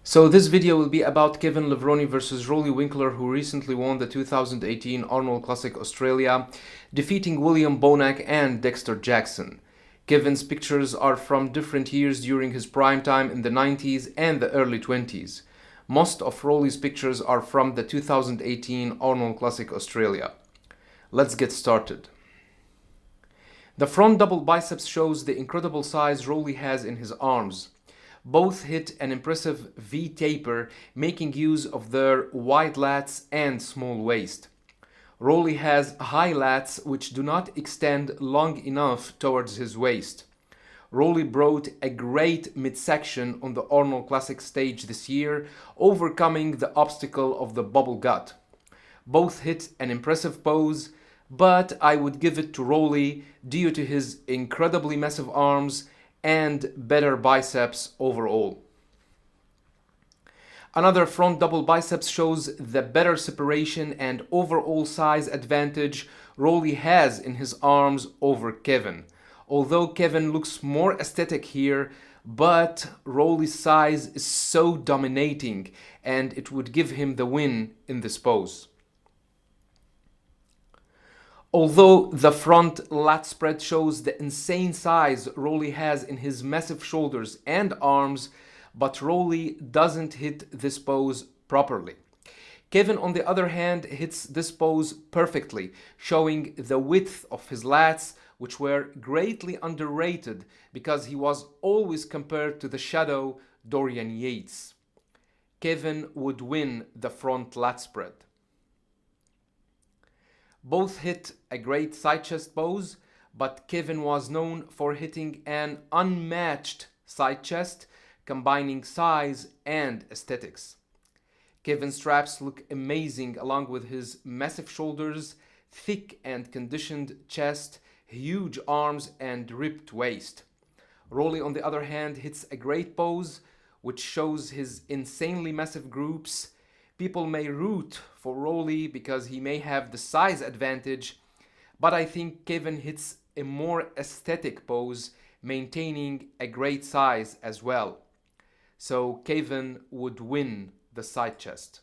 So this video will be about Kevin Levrone versus Roelly Winklaar, who recently won the 2018 Arnold Classic Australia, defeating William Bonac and Dexter Jackson. Kevin's pictures are from different years during his prime time in the 90s and the early 20s. Most of Roelly's pictures are from the 2018 Arnold Classic Australia. Let's get started. The front double biceps shows the incredible size Roelly has in his arms. Both hit an impressive V-taper, making use of their wide lats and small waist. Roelly has high lats which do not extend long enough towards his waist. Roelly brought a great midsection on the Arnold Classic stage this year, overcoming the obstacle of the bubble gut. Both hit an impressive pose, but I would give it to Roelly due to his incredibly massive arms and better biceps overall. Another front double biceps shows the better separation and overall size advantage Roelly has in his arms over Kevin. Although Kevin looks more aesthetic here, but Roelly's size is so dominating and it would give him the win in this pose. Although the front lat spread shows the insane size Roelly has in his massive shoulders and arms, but Roelly doesn't hit this pose properly. Kevin, on the other hand, hits this pose perfectly, showing the width of his lats, which were greatly underrated because he was always compared to the shadow Dorian Yates. Kevin would win the front lat spread. Both hit a great side chest pose, but Kevin was known for hitting an unmatched side chest, combining size and aesthetics. Kevin's traps look amazing along with his massive shoulders, thick and conditioned chest, huge arms and ripped waist. Roelly, on the other hand, hits a great pose, which shows his insanely massive groups. People may root for Roelly because he may have the size advantage, but I think Kevin hits a more aesthetic pose, maintaining a great size as well. So Kevin would win the side chest.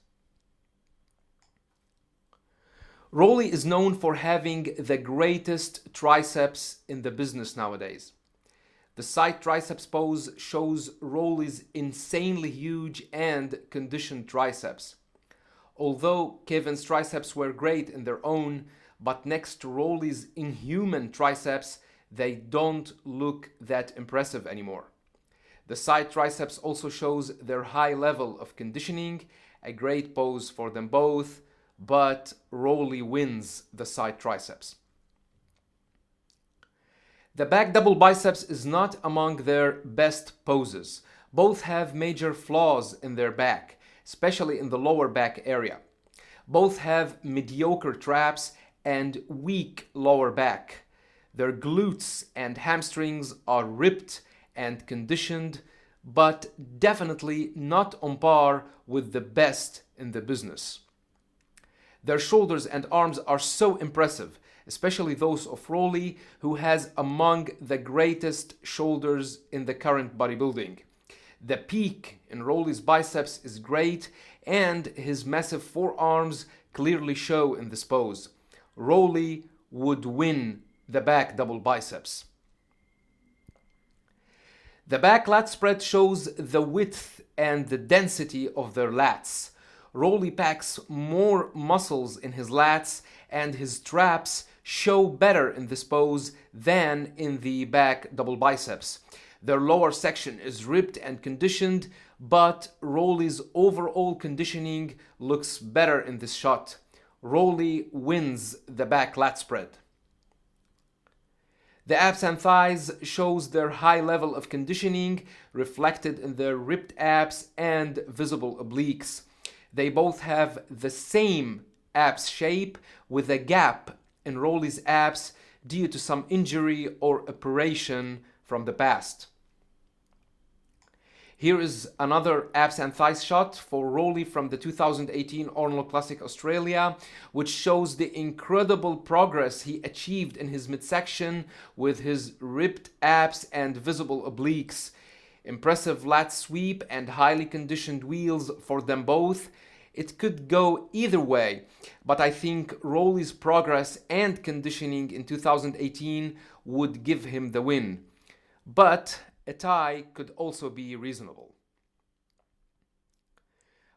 Roelly is known for having the greatest triceps in the business nowadays. The side triceps pose shows Roelly's insanely huge and conditioned triceps. Although Kevin's triceps were great in their own, but next to Roelly's inhuman triceps, they don't look that impressive anymore. The side triceps also shows their high level of conditioning, a great pose for them both, but Roelly wins the side triceps. The back double biceps is not among their best poses. Both have major flaws in their back, especially in the lower back area. Both have mediocre traps and weak lower back. Their glutes and hamstrings are ripped and conditioned, but definitely not on par with the best in the business. Their shoulders and arms are so impressive, especially those of Roelly, who has among the greatest shoulders in the current bodybuilding. The peak in Roelly's biceps is great, and his massive forearms clearly show in this pose. Roelly would win the back double biceps. The back lat spread shows the width and the density of their lats. Roelly packs more muscles in his lats, and his traps show better in this pose than in the back double biceps. Their lower section is ripped and conditioned, but Roelly's overall conditioning looks better in this shot. Roelly wins the back lat spread. The abs and thighs shows their high level of conditioning reflected in their ripped abs and visible obliques. They both have the same abs shape with a gap in Roelly's abs due to some injury or operation from the past. Here is another abs and thighs shot for Roelly from the 2018 Arnold Classic Australia, which shows the incredible progress he achieved in his midsection with his ripped abs and visible obliques. Impressive lat sweep and highly conditioned wheels for them both. It could go either way, but I think Roelly's progress and conditioning in 2018 would give him the win. But a tie could also be reasonable.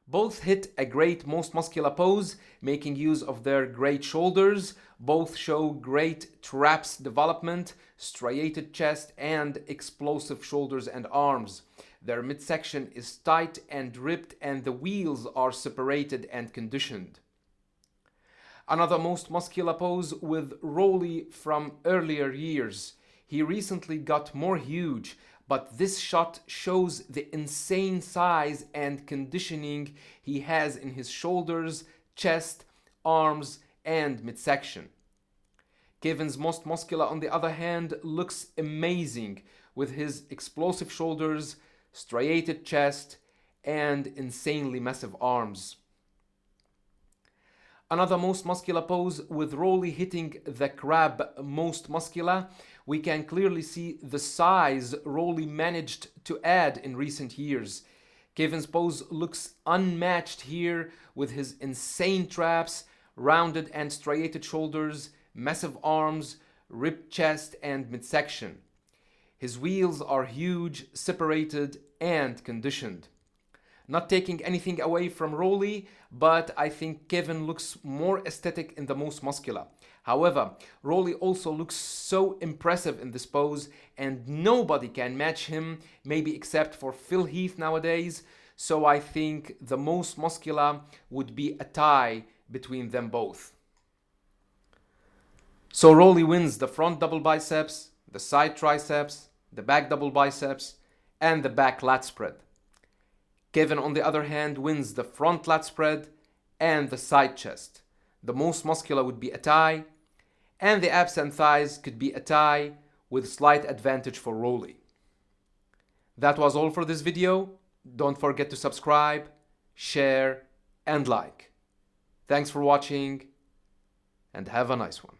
Both hit a great most muscular pose, making use of their great shoulders. Both show great traps development, striated chest, and explosive shoulders and arms. Their midsection is tight and ripped, and the wheels are separated and conditioned. Another most muscular pose with Roelly from earlier years. He recently got more huge, but this shot shows the insane size and conditioning he has in his shoulders, chest, arms, and midsection. Kevin's most muscular, on the other hand, looks amazing with his explosive shoulders, striated chest, and insanely massive arms. Another most muscular pose with Roelly hitting the crab most muscular. We can clearly see the size Roelly managed to add in recent years. Kevin's pose looks unmatched here with his insane traps, rounded and striated shoulders, massive arms, ripped chest, and midsection. His wheels are huge, separated, and conditioned. Not taking anything away from Roelly, but I think Kevin looks more aesthetic in the most muscular. However, Roelly also looks so impressive in this pose, and nobody can match him, maybe except for Phil Heath nowadays. So I think the most muscular would be a tie between them both. So Roelly wins the front double biceps, the side triceps, the back double biceps, and the back lat spread. Kevin, on the other hand, wins the front lat spread and the side chest. The most muscular would be a tie, and the abs and thighs could be a tie with slight advantage for Roelly. That was all for this video. Don't forget to subscribe, share, and like. Thanks for watching, and have a nice one.